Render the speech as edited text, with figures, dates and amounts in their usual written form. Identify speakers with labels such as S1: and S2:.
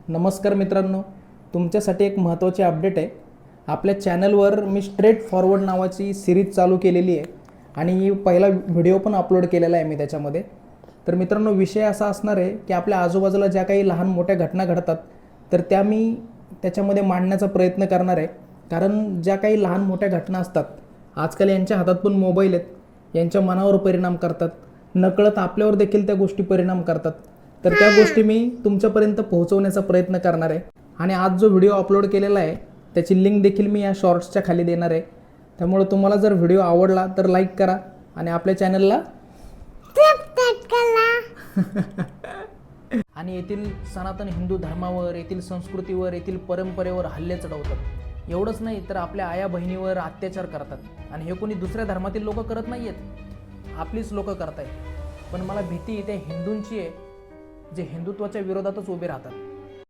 S1: नमस्कार मित्रांनो, तुमच्यासाठी एक महत्त्वाची अपडेट आहे। आपल्या चॅनलवर मी स्ट्रेट फॉरवर्ड नावाची सिरीज चालू केलेली आहे आणि पहिला व्हिडिओ पण अपलोड केलेला आहे मी त्याच्यामध्ये। तर मित्रांनो, विषय असा असणार आहे की आपल्या आजूबाजूला ज्या काही लहान मोठ्या घटना घडतात तर त्या मी त्याच्यामध्ये मांडण्याचा प्रयत्न करणार आहे। कारण ज्या काही लहान मोठ्या घटना असतात, आजकाल यांच्या हातात पण मोबाईल आहेत, यांच्या मनावर परिणाम करतात, नकळत आपल्यावर देखील त्या गोष्टी परिणाम करतात। तर त्या गोष्टी मी तुमच्यापर्यंत पोहोचवण्याचा प्रयत्न करणार आहे आणि आज जो व्हिडिओ अपलोड केलेला आहे त्याची लिंक देखील मी या शॉर्ट्सच्या खाली देणार आहे। त्यामुळे तुम्हाला जर व्हिडिओ आवडला तर लाईक करा आणि आपल्या चॅनलला सबस्क्राइब करा। आणि येथील सनातन हिंदू धर्मावर, येथील संस्कृतीवर, येथील परंपरेवर हल्ले चढवतात। एवढंच नाही तर आपल्या आया बहिणीवर अत्याचार करतात आणि हे कोणी दुसऱ्या धर्मातील लोक करत नाहीयेत, आपलीच लोक करतायत। पण मला भीती त्या हिंदूंची आहे जे हिंदुत्वाच्या विरोधातच उभे राहतात।